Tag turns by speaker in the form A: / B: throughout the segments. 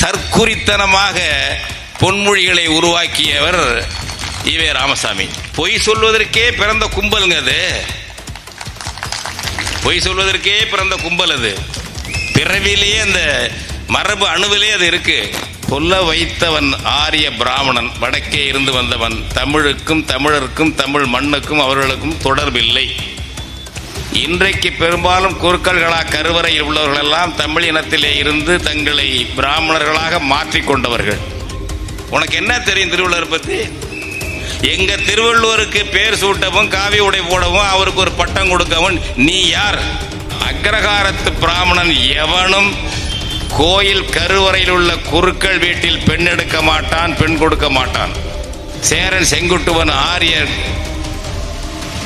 A: தற்குறித்தனமாக பொன்மொழிகளை உருவாக்கியவர் ஈவே ராமசாமி. பொய் சொல்வதற்கே பிறந்த கும்பலுங்க அது. பொய் சொல்வதற்கே பிறந்த கும்பல் அது. பிறவிலேயே அந்த மரபு அணுவிலே அது இருக்கு. சொல்ல வைத்தவன் ஆரிய பிராமணன், வடக்கே இருந்து வந்தவன். தமிழுக்கும் தமிழருக்கும் தமிழ் மண்ணுக்கும் அவர்களுக்கும் தொடர்பில்லை. இன்றைக்கு பெரும்பாலும் குறுக்கல்களாக கருவறையில் உள்ளவர்கள் எல்லாம் தமிழ் இனத்திலே இருந்து தங்களை பிராமணர்களாக மாற்றிக்கொண்டவர்கள். உனக்கு என்ன தெரியும் திருவள்ளுவர் பத்தி? எங்க திருவள்ளுவருக்கு பேர் சூட்டவும் காவி உடை போடவும் அவருக்கு ஒரு பட்டம் கொடுக்கவும் நீ யார்? அக்ரஹாரத்து பிராமணன் எவனும் கோயில் கருவறையில் உள்ள குருக்கள் வீட்டில் பெண் எடுக்க மாட்டான், பெண் கொடுக்க மாட்டான். சேரன் செங்குட்டுவன்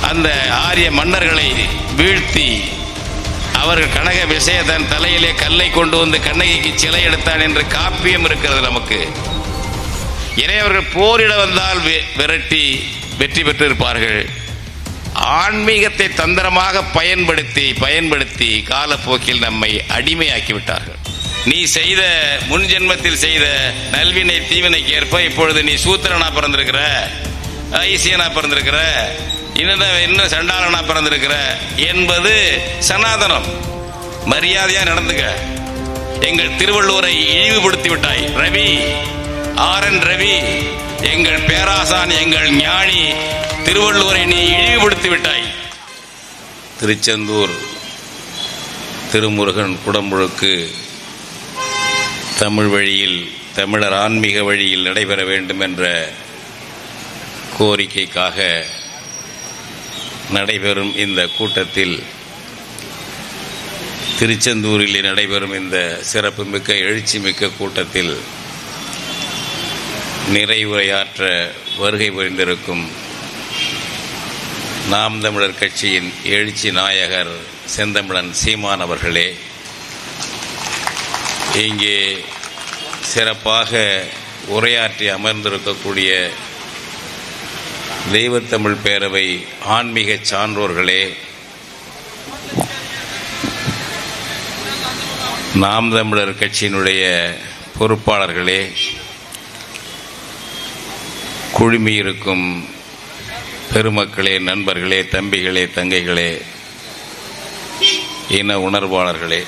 A: அந்த ஆரிய மன்னர்களை வீழ்த்தி அவர்கள் கனக விசேதன் தலையிலே கல்லை கொண்டு வந்து கண்ணகிக்கு சிலை எடுத்தான் என்று காப்பியம் இருக்கிறது நமக்கு. எனவே அவர்கள் போரிட வந்தால் விரட்டி வெற்றி பெற்றிருப்பார்கள். ஆன்மீகத்தை தந்திரமாக பயன்படுத்தி காலப்போக்கில் நம்மை அடிமையாக்கிவிட்டார்கள். நீ செய்த முன் ஜென்மத்தில் செய்த நல்வினை தீவினைக்கு ஏற்ப இப்பொழுது நீ சூத்திரனா பிறந்திருக்கிற, ஐசியனா பிறந்திருக்கிற, இன்னும் சண்டாளனா பிறந்திருக்கிற என்பது சனாதனம். மரியாதையா நடந்துக்க. எங்கள் திருவள்ளுவரை இழிவுபடுத்தி விட்டாய் ரவி, ஆர்.என். ரவி, எங்கள் பேராசான், எங்கள் ஞானி திருவள்ளுவரை நீ இழிவுபடுத்தி விட்டாய். திருச்செந்தூர் திருமுருகன் குடமுழுக்கு தமிழ் வழியில், தமிழர் ஆன்மீக வழியில் நடைபெற வேண்டும் என்ற கோரிக்கைக்காக நடைபெறும் இந்த கூட்டத்தில், திருச்செந்தூரில் நடைபெறும் இந்த சிறப்புமிக்க எழுச்சிமிக்க கூட்டத்தில் நிறைவுரையாற்ற வருகை புரிந்திருக்கும் நாம் தமிழர் கட்சியின் எழுச்சி நாயகர் செந்தமிழன் சீமான் அவர்களே, இங்கே சிறப்பாக உரையாற்றி அமர்ந்திருக்கக்கூடிய தெய்வத்தமிழ் பேரவை ஆன்மீக சான்றோர்களே, நாம் தமிழர் கட்சியினுடைய பொறுப்பாளர்களே, குழுமியிருக்கும் பெருமக்களே, நண்பர்களே, தம்பிகளே, தங்கைகளே, இன உணர்வாளர்களே,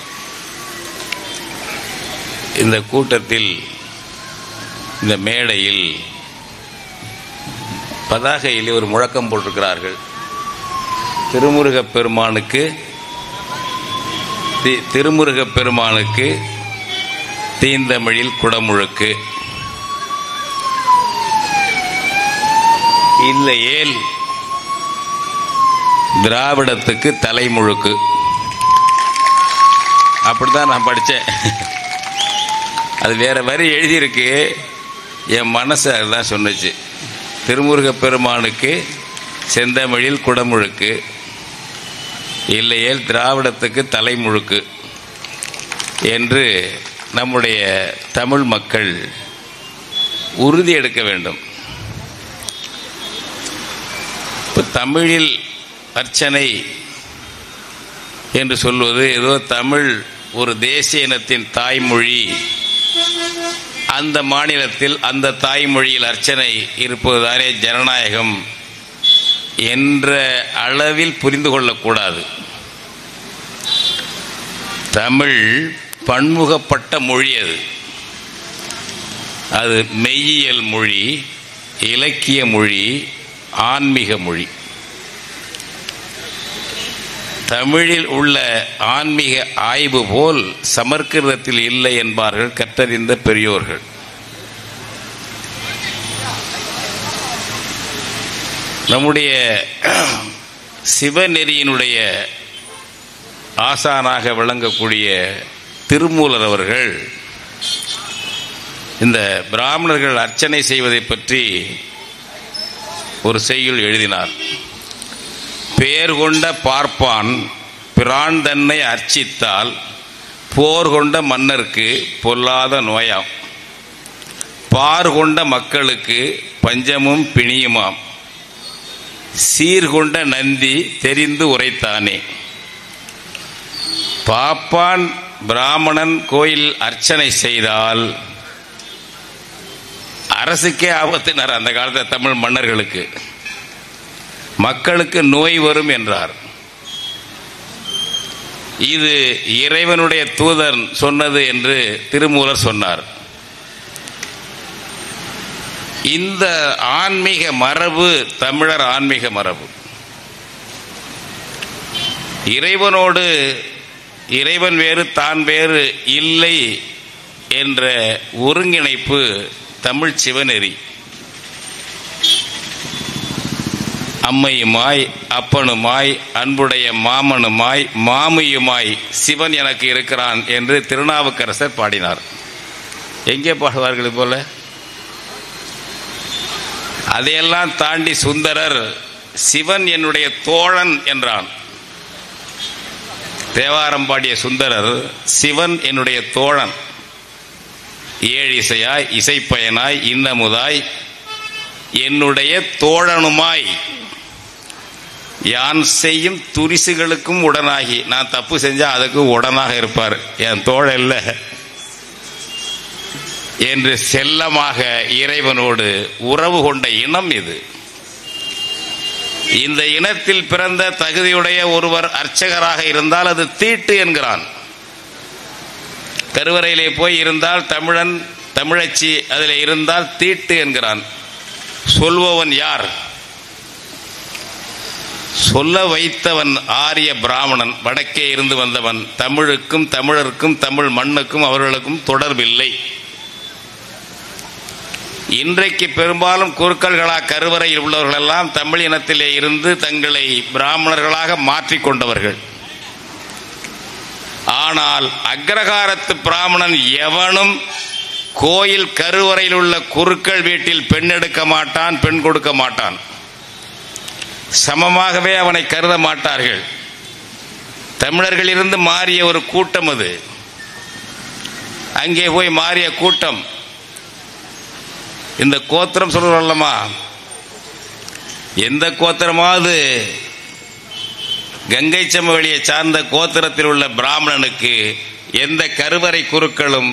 A: இந்த கூட்டத்தில், இந்த மேடையில் பதாகையில் ஒரு முழக்கம் போட்டிருக்கிறார்கள். திருமுருகப் பெருமானுக்கு தீந்தமிழில் குடமுழுக்கு, இல்லையேல் திராவிடத்துக்கு தலைமுழுக்கு. அப்படிதான் நான் படித்தேன். அது வேற வரி எழுதியிருக்கு, என் மனசு அதுதான் சொன்னுச்சு. திருமுருகப் பெருமானுக்கு செந்தமிழில் குடமுழுக்கு, இல்லையேல் திராவிடத்துக்கு தலைமுழுக்கு என்று நம்முடைய தமிழ் மக்கள் உறுதி எடுக்க வேண்டும். இப்போ தமிழில் அர்ச்சனை என்று சொல்வது ஏதோ தமிழ் ஒரு தேசிய இனத்தின் தாய்மொழி, அந்த மாநிலத்தில் அந்த தாய்மொழியில் அர்ச்சனை இருப்பதுதானே ஜனநாயகம் என்ற அளவில் புரிந்து கொள்ளக்கூடாது. தமிழ் பன்முகப்பட்ட மொழி. அது மெய்யியல் மொழி, இலக்கிய மொழி, ஆன்மீக மொழி. தமிழில் உள்ள ஆன்மீக ஆய்வு போல் சமஸ்கிருதத்தில் இல்லை என்பார்கள் கற்றறிந்த பெரியோர்கள். நம்முடைய சிவநெறியினுடைய ஆசானாக விளங்கக்கூடிய திருமூலர் அவர்கள் இந்த பிராமணர்கள் அர்ச்சனை செய்வதை பற்றி ஒரு செய்யுள் எழுதினார். பேர் கொண்ட பார்ப்பான் பிரான் தன்னை அர்ச்சித்தால் போர் கொண்ட மன்னருக்கு பொல்லாத நோயாம், பார் கொண்ட மக்களுக்கு பஞ்சமும் பிணியுமாம், சீர்கொண்ட நந்தி தெரிந்து உரைத்தானே. பாப்பான் பிராமணன் கோயில் அர்ச்சனை செய்தால் அரசுக்கே ஆபத்தினார் அந்த காலத்தில் தமிழ் மன்னர்களுக்கு. மக்களுக்கு நோய் வரும் என்றார். இது இறைவனுடைய தூதர் சொன்னது என்று திருமூலர் சொன்னார். இந்த ஆன்மீக மரபு தமிழர் ஆன்மீக மரபு. இறைவனோடு இறைவன் வேறு தான் வேறு இல்லை என்ற ஒருங்கிணைப்பு தமிழ் சிவநெறி. அம்மையுமாய் அப்பனுமாய் அன்புடைய மாமனுமாய் மாமியுமாய் சிவன் எனக்கு இருக்கிறான் என்று திருநாவுக்கரசர் பாடினார். எங்கே பாடுவார்கள் போல? அதையெல்லாம் தாண்டி சுந்தரர் சிவன் என்னுடைய தோழன் என்றான். தேவாரம் பாடிய சுந்தரர் சிவன் என்னுடைய தோழன், ஏழிசையாய் இசைப்பயனாய் இன்னமுதாய் என்னுடைய தோழனுமாய் யான் செய்யும் துரிசுகளுக்கும் உடனாகி. நான் தப்பு செஞ்சா அதுக்கு உடனாக இருப்பார், என் தோழல்ல என்று செல்லமாக இறைவனோடு உறவு கொண்ட இனம் இது. இந்த இனத்தில் பிறந்த தகுதியுடைய ஒருவர் அர்ச்சகராக இருந்தால் அது தீட்டு என்கிறான். கருவறையிலே போய் இருந்தால் தமிழன் தமிழச்சி அதில் இருந்தால் தீட்டு என்கிறான். சொல்பவன் யார்? சொல்ல வைத்தவன் ஆரிய பிராமணன், வடக்கே இருந்து வந்தவன். தமிழுக்கும் தமிழருக்கும் தமிழ் மண்ணுக்கும் அவர்களுக்கும் தொடர்பில்லை. இன்றைக்கு பெரும்பாலும் குருக்கள்களாக கருவறையில் உள்ளவர்கள் எல்லாம் தமிழ் இனத்திலே இருந்து தங்களை பிராமணர்களாக மாற்றிக்கொண்டவர்கள். ஆனால் அக்ரகாரத்து பிராமணன் எவனும் கோயில் கருவறையில் உள்ள குருக்கள் வீட்டில் பெண் எடுக்க மாட்டான், பெண் கொடுக்க மாட்டான். சமமாகவே அவனை கருத மாட்டார்கள். தமிழர்களிலிருந்து மாறிய ஒரு கூட்டம் அது. அங்கே போய் மாறிய கூட்டம். இந்த கோத்திரம் சொல்றோம்லமா, எந்த கோத்திரமாவது கங்கை சமவெளியை சார்ந்த கோத்திரத்தில் உள்ள பிராமணனுக்கு எந்த கருவறை குருக்களும்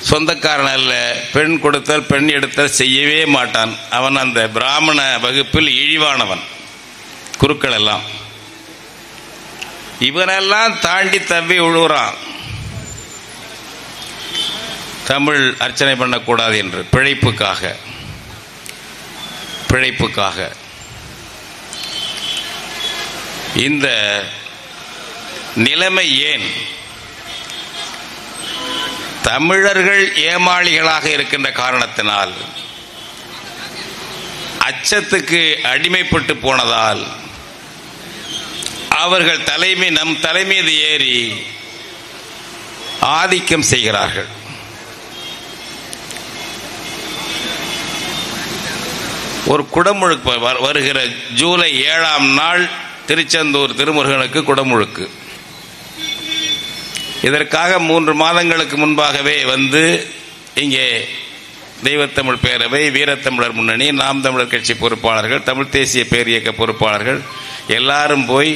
A: சொந்தக்காரன் அல்ல. பெண் கொடுத்தல் பெண் எடுத்தல் செய்யவே மாட்டான். அவன் அந்த பிராமண வகுப்பில் இழிவானவன். குருக்கள் எல்லாம் இவனெல்லாம் தாண்டி தவ்வி உழுவுறான். தமிழ் அர்ச்சனை பண்ணக்கூடாது என்று பிழைப்புக்காக. இந்த நிலைமை ஏன்? தமிழர்கள் ஏமாளிகளாக இருக்கின்ற காரணத்தினால், அச்சத்துக்கு அடிமைப்பட்டு போனதால் அவர்கள் நம் தலைமீது ஏறி ஆதிக்கம் செய்கிறார்கள். ஒரு குடமுழுக்கு வருகிற ஜூலை 7ஆம் நாள் திருச்செந்தூர் திருமுருகனுக்கு குடமுழுக்கு. இதற்காக 3 மாதங்களுக்கு முன்பாகவே வந்து இங்கே தெய்வத்தமிழ் பேரவை, வீரத்தமிழர் முன்னணி, நாம் தமிழர் கட்சி பொறுப்பாளர்கள், தமிழ் தேசிய பேரியக்க பொறுப்பாளர்கள் எல்லாரும் போய்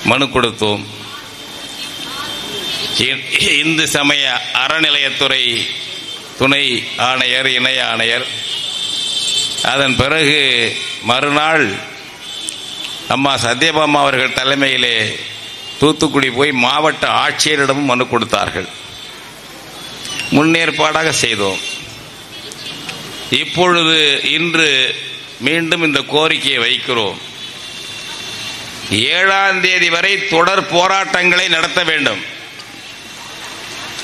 A: மனு கொடுத்தோம். இந்து சமய அறநிலையத்துறை துணை ஆணையர், இணை ஆணையர், அதன் பிறகு மறுநாள் அம்மா சத்யபாமா அவர்கள் தலைமையிலே தூத்துக்குடி போய் மாவட்ட ஆட்சியரிடமும் மனு கொடுத்தார்கள். முன்னேற்பாடாக செய்தோம். இப்பொழுது இன்று மீண்டும் இந்த கோரிக்கையை வைக்கிறோம். 7ஆம் தேதி வரை தொடர் போராட்டங்களை நடத்த வேண்டும்.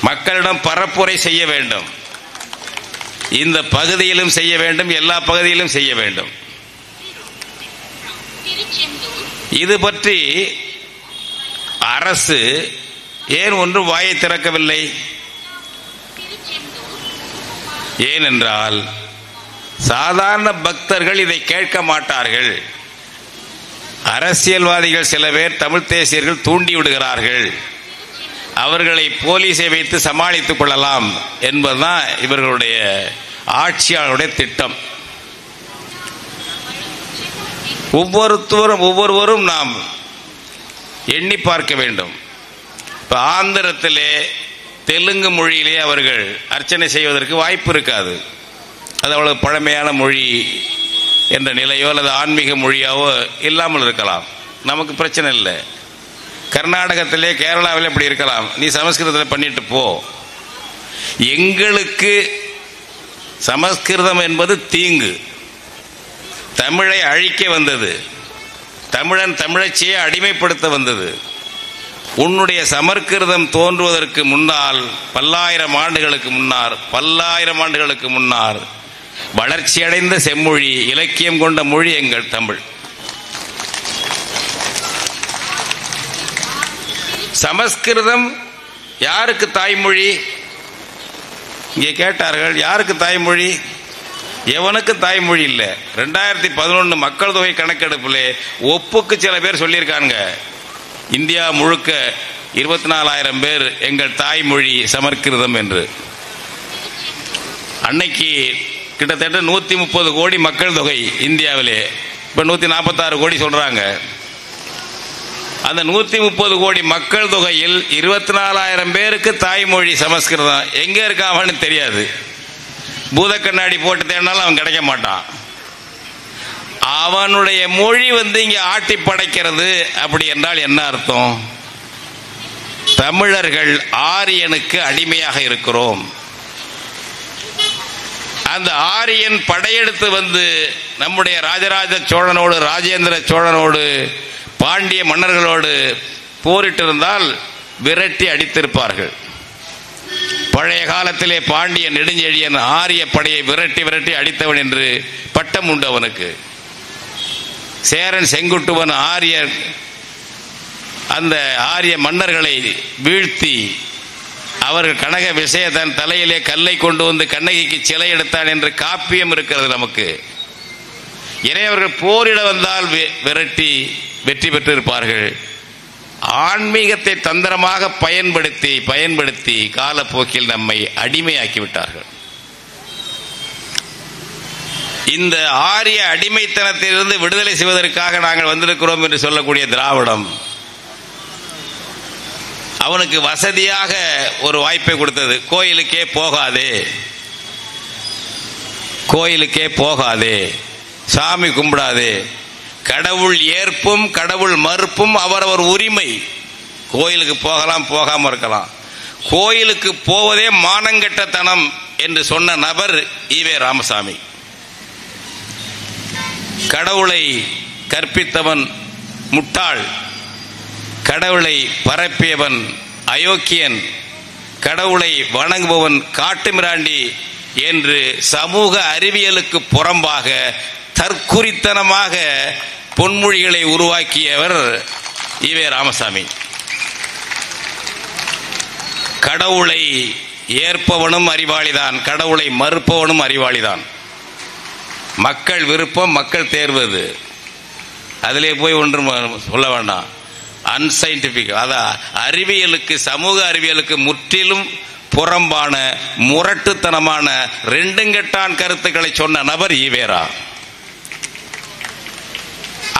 A: மக்களிடம் பரப்புரை செய்ய வேண்டும். இந்த பகுதியிலும் செய்ய வேண்டும், எல்லா பகுதியிலும் செய்ய வேண்டும். இது பற்றி அரசு ஏன் ஒன்றும் வாயை திறக்கவில்லை? ஏனென்றால் சாதாரண பக்தர்கள் இதை கேட்க மாட்டார்கள். அரசியல்வாதிகள் சில பேர் தமிழ் தேசியர்கள் தூண்டி விடுகிறார்கள். அவர்களை போலீஸை வைத்து சமாளித்துக் கொள்ளலாம் என்பதுதான் இவர்களுடைய ஆட்சியாளருடைய திட்டம். ஒவ்வொருவரும் நாம் எண்ணி பார்க்க வேண்டும். இப்ப ஆந்திரத்திலே தெலுங்கு மொழியிலே அவர்கள் அர்ச்சனை செய்வதற்கு வாய்ப்பு இருக்காது. அது அவ்வளவு பழமையான மொழி என்ற நிலையோ அல்லது ஆன்மீக மொழியாவோ இல்லாமல் இருக்கலாம். நமக்கு பிரச்சனை இல்லை. கர்நாடகத்திலே கேரளாவிலே இப்படி இருக்கலாம். நீ சமஸ்கிருதத்தில் பண்ணிட்டு போ. எங்களுக்கு சமஸ்கிருதம் என்பது தீங்கு, தமிழை அழிக்க வந்தது, தமிழன் தமிழச்சியை அடிமைப்படுத்த வந்தது. உன்னுடைய சமஸ்கிருதம் தோன்றுவதற்கு முன்னால் பல்லாயிரம் ஆண்டுகளுக்கு முன்னால் வளர்ச்சியடைந்த செம்மொழி, இலக்கியம் கொண்ட மொழி எங்கள் தமிழ். சமஸ்கிருதம் யாருக்கு தாய்மொழி? இங்கே கேட்டார்கள், யாருக்கு தாய்மொழி? எவனுக்கு தாய்மொழி இல்லை. 2011 மக்கள் தொகை கணக்கெடுப்பில் ஒப்புக்கு சில பேர் சொல்லியிருக்காங்க, இந்தியா முழுக்க 24,000 பேர் எங்கள் தாய்மொழி சமஸ்கிருதம் என்று. அன்னைக்கு கிட்டத்தட்ட 130 கோடி மக்கள் தொகை இந்தியாவிலே, இப்போ 146 கோடி சொல்றாங்க. அந்த 130 கோடி மக்கள் தொகையில் 24,000 பேருக்கு தாய்மொழி சமஸ்கிருதம். எங்க இருக்கான்னு தெரியாது. பூத கண்ணாடி போட்டு தேடினாலும் அவன் கிடைக்க மாட்டான். அவனுடைய மொழி இங்க ஆட்டி படைக்கிறது. அப்படி என்றால் என்ன அர்த்தம்? தமிழர்கள் ஆரியனுக்கு அடிமையாக இருக்கிறோம். அந்த ஆரியன் படையெடுத்து நம்முடைய ராஜராஜ சோழனோடு, ராஜேந்திர சோழனோடு, பாண்டிய மன்னர்களோடு போரிட்டிருந்தால் விரட்டி அடித்திருப்பார்கள். பழைய காலத்திலே பாண்டிய நெடுஞ்செழியன் ஆரிய படையை விரட்டி விரட்டி அடித்தவன் என்று பட்டம் உண்டு அவனுக்கு. சேரன் செங்குட்டுவன் அந்த ஆரிய மன்னர்களை வீழ்த்தி அவர்கள் கனக விஷய தன் தலையிலே கல்லை கொண்டு வந்து கண்ணகிக்கு சிலை எடுத்தான் என்று காப்பியம் இருக்கிறது நமக்கு. எனவே அவர்கள் போரிட வந்தால் விரட்டி வெற்றி பெற்றிருப்பார்கள். ஆன்மீகத்தை தந்திரமாக பயன்படுத்தி காலப்போக்கில் நம்மை அடிமையாக்கிவிட்டார்கள். இந்த ஆரிய அடிமைத்தனத்திலிருந்து விடுதலை செய்வதற்காக நாங்கள் வந்திருக்கிறோம் என்று சொல்லக்கூடிய திராவிடம் அவனுக்கு வசதியாக ஒரு வாய்ப்பை கொடுத்தது. கோயிலுக்கே போகாதே, சாமி கும்பிடாதே, கடவுள் ஏற்பும் கடவுள் மறுப்பும் அவரவர் உரிமை. கோயிலுக்கு போகலாம், போகாம இருக்கலாம். கோயிலுக்கு போவதே மானங்கெட்டத்தனம் என்று சொன்ன நபர் ஈவே ராமசாமி. கடவுளை கற்பித்தவன் முட்டாள், கடவுளை பரப்பியவன் அயோக்கியன், கடவுளை வணங்குபவன் காட்டுமிராண்டி என்று சமூக அறிவியலுக்கு புறம்பாக தற்குறித்தனமாக பொன்மொழிகளை உருவாக்கியவர் ஈவே ராமசாமி. கடவுளை ஏற்பவனும் அறிவாளிதான், கடவுளை மறுப்பவனும் அறிவாளிதான். மக்கள் விருப்பம், மக்கள் தேர்வது. அதிலே போய் ஒன்றும் சொல்ல வேண்டாம். அன்சைன்டிபிக், அதான் அறிவியலுக்கு, சமூக அறிவியலுக்கு முற்றிலும் புறம்பான முரட்டுத்தனமான ரெண்டுங்கெட்டான் கருத்துக்களை சொன்ன நபர் ஈவேரா.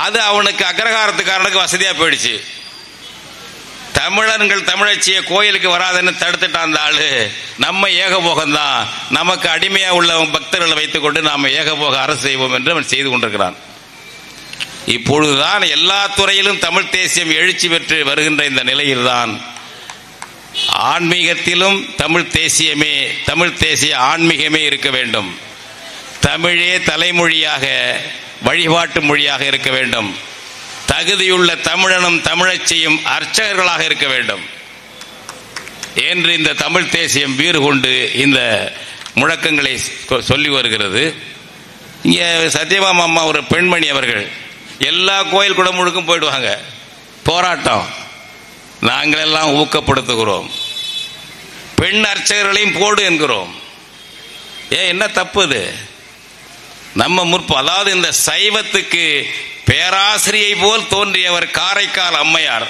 A: அது அவனுக்கு அக்ரஹாரத்துக்காரனுக்கு வசதியா போயிடுச்சு. தமிழர்கள் தமிழச்சிய கோயிலுக்கு வராதுன்னு தடுத்துட்டான் அந்த ஆளு. நம்ம ஏகபோகம்தான், நமக்கு அடிமையா உள்ள பக்தர்களை வைத்துக் கொண்டு நாம ஏகபோக அரசு செய்வோம் என்று அவன் செய்து கொண்டிருக்கிறான். இப்பொழுதுதான் எல்லா துறையிலும் தமிழ் தேசியம் எழுச்சி பெற்று வருகின்ற இந்த நிலையில்தான் ஆன்மீகத்திலும் தமிழ் தேசியமே, தமிழ் தேசிய ஆன்மீகமே இருக்க வேண்டும். தமிழே தலைமொழியாக, வழிபாட்டு மொழியாக இருக்க வேண்டும். தகுதியுள்ள தமிழனும் தமிழச்சியும் அர்ச்சகர்களாக இருக்க வேண்டும் என்று இந்த தமிழ் தேசியம் வீறு கொண்டு இந்த முழக்கங்களை சொல்லி வருகிறது. இங்கே சத்யபாமா அம்மா ஒரு பெண்மணி அவர்கள் எல்லா கோயில் குடமுழுக்கும் போயிடுவாங்க. போராட்டம் நாங்கள் எல்லாம் ஊக்கப்படுத்துகிறோம். பெண் அர்ச்சகர்களையும் போடு என்கிறோம். என்ன தப்பு இது? நம்ம அதாவது இந்த சைவத்துக்கு பேராசிரியை போல் தோன்றியவர் காரைக்கால் அம்மையார்.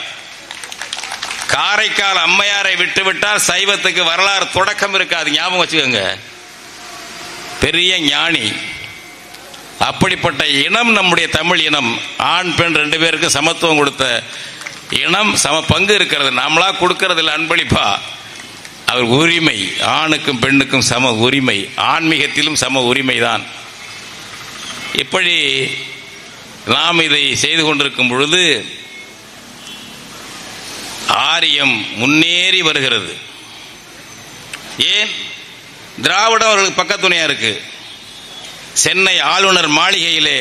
A: காரைக்கால் அம்மையாரை விட்டுவிட்டால் சைவத்துக்கு வரலாறு தொடக்கம் இருக்காது, ஞாபகம் வச்சுக்கோங்க. பெரிய ஞானி. அப்படிப்பட்ட இனம் நம்முடைய தமிழ் இனம். ஆண் பெண் 2 பேருக்கும் சமத்துவம் கொடுத்த இனம், சம பங்கு இருக்கிறது. நாமளா கொடுக்கறது இல்லை, அன்பளிப்பா. அவர் உரிமை, ஆணுக்கும் பெண்ணுக்கும் சம உரிமை, ஆன்மீகத்திலும் சம உரிமைதான். இப்படி நாம் இதை செய்து கொண்டிருக்கும் பொழுது ஆரியம் முன்னேறி வருகிறது. ஏன்? திராவிடம் அவர்களுக்கு பக்கத்துணையா இருக்கு. சென்னை ஆளுநர் மாளிகையிலே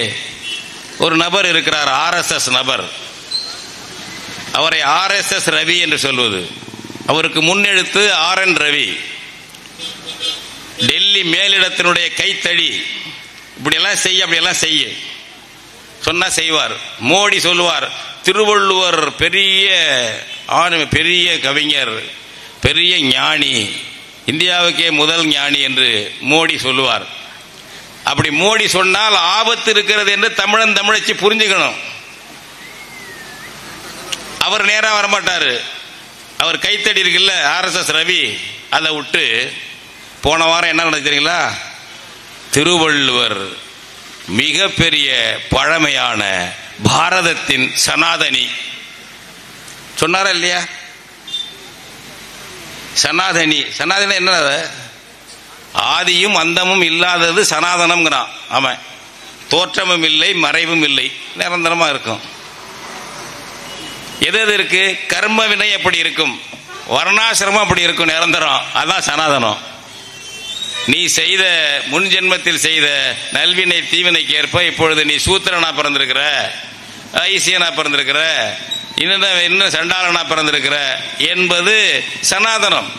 A: ஒரு நபர் இருக்கிறார், RSS நபர். அவரை RSS ரவி என்று சொல்வது. அவருக்கு முன்னெழுத்து RN ரவி. டெல்லி மேலிடத்தினுடைய கைத்தடி. இப்படியெல்லாம் செய்ய, அப்படியெல்லாம் செய்ய சொன்னா செய்வார். மோடி சொல்லுவார், திருவள்ளுவர் பெரிய பெரிய கவிஞர், பெரிய ஞானி, இந்தியாவுக்கே முதல் ஞானி என்று மோடி சொல்லுவார். அப்படி மோடி சொன்னால் ஆபத்து இருக்கிறது என்று தமிழன் தமிழச்சி புரிஞ்சுக்கணும். அவர் நேரா வரமாட்டாரு. அவர் கைத்தடி இருக்குல்ல RSS ரவி, அதை விட்டு போன வாரம் என்ன நடக்கிறீங்களா, திருவள்ளுவர் மிகப்பெரிய பழமையான பாரதத்தின் சனாதனி சொன்னாரா இல்லையா? சனாதனி, சனாதனி என்ன? ஆதியும் அந்தமும் இல்லாதது சனாதனம்ங்கிறான் அவன். தோற்றமும் இல்லை, மறைவும் இல்லை, நிரந்தரமா இருக்கும். எது எது இருக்கு? கர்ம வினை எப்படி இருக்கும், வர்ணாசிரமம் அப்படி இருக்கும், நிரந்தரம். அதான் சனாதனம். நீ செய்த முன் ஜென்மத்தில் செய்த நல்வினை தீவினைக்கு ஏற்ப இப்பொழுது நீ சூத்திரனா பிறந்திருக்கிற, ஐசியனா பிறந்திருக்கிற, இன்னும் சண்டாளனா பிறந்திருக்கிற என்பது சனாதனம்.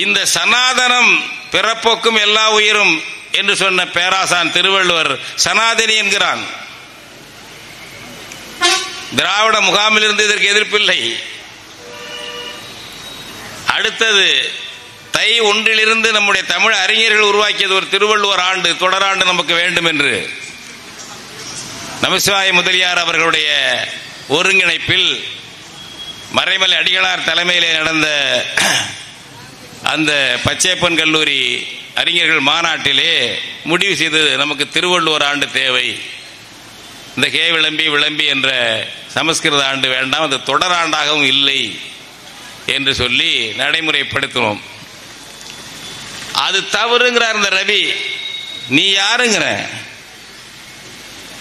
A: இந்த சனாதனம் பிறப்போக்கும் எல்லா உயிரும் என்று சொன்ன பேராசான் திருவள்ளுவர் சனாதனி என்கிறான். திராவிட முகாமிலிருந்து இதற்கு எதிர்ப்பில்லை. அடுத்தது தை 1 நம்முடைய தமிழ் அறிஞர்கள் உருவாக்கியது ஒரு திருவள்ளுவர் ஆண்டு, தொடராண்டு நமக்கு வேண்டும் என்று நமசிவாய முதலியார் அவர்களுடைய ஒருங்கிணைப்பில் மறைமலை அடிகளார் தலைமையிலே நடந்த அந்த பச்சையப்பன் கல்லூரி அறிஞர்கள் மாநாட்டிலே முடிவு செய்தது, நமக்கு திருவள்ளுவர் ஆண்டு தேவை, இந்த கே விளம்பி என்ற சமஸ்கிருத ஆண்டு வேண்டாம், அது தொடராண்டாகவும் இல்லை என்று சொல்லி நடைமுறைப்படுத்தினோம். அது தவறுங்கிறார் இந்த ரவி. நீ யாருங்கிற?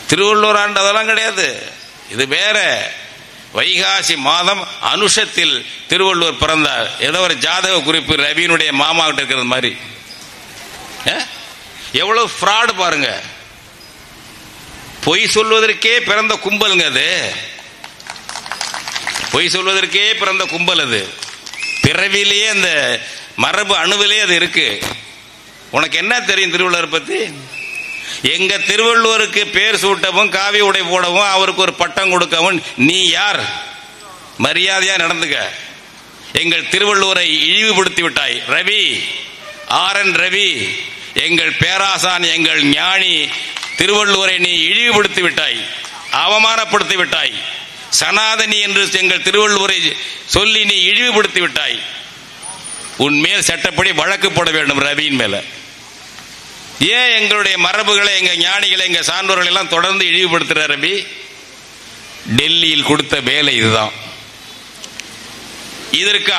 A: திருவள்ளுவர் ஆண்டு அதெல்லாம் கிடையாது, இது வேற. வைகாசி மாதம் அனுஷத்தில் திருவள்ளுவர் பிறந்தார். ஏதோ ஒரு ஜாதக குறிப்பு ரவியினுடைய மாமா கிட்ட இருக்கிறது மாதிரி. எவ்வளவு ஃப்ராடு பாருங்க. பொய் சொல்வதற்கே பிறந்த கும்பலுங்க அது. பொய் சொல்வதற்கே பிறந்த கும்பல் அது. பிறவிலேயே அந்த மரபு அணுவிலே அது இருக்கு. உனக்கு என்ன தெரியும் திருவள்ளுவர் பத்தி? எங்க திருவள்ளுவருக்கு பேர் சூட்டவும் காவி உடை போடவும் அவருக்கு ஒரு பட்டம் கொடுக்கவும் நீ யார்? மரியாதையா நடந்துக்க. எங்கள் திருவள்ளுவரை இழிவுபடுத்தி விட்டாய் ரவி, RN ரவி. எங்கள் பேராசான், எங்கள் ஞானி திருவள்ளுவரை நீ இழிவுபடுத்தி விட்டாய், அவமானப்படுத்தி விட்டாய். சனாதனி என்று எங்கள் திருவள்ளுவரை சொல்லி நீ இழிவுபடுத்தி விட்டாய். உன்மேல் சட்டப்படி வழக்கு போட வேண்டும் ரவியின் மேல. ஏன் எங்களுடைய மரபுகளை, எங்க ஞானிகளை, எங்க சான்றோர்களை எல்லாம் தொடர்ந்து இழிவுபடுத்துற ரவி? டெல்லியில் கொடுத்த வேலை இதுதான். இதற்கு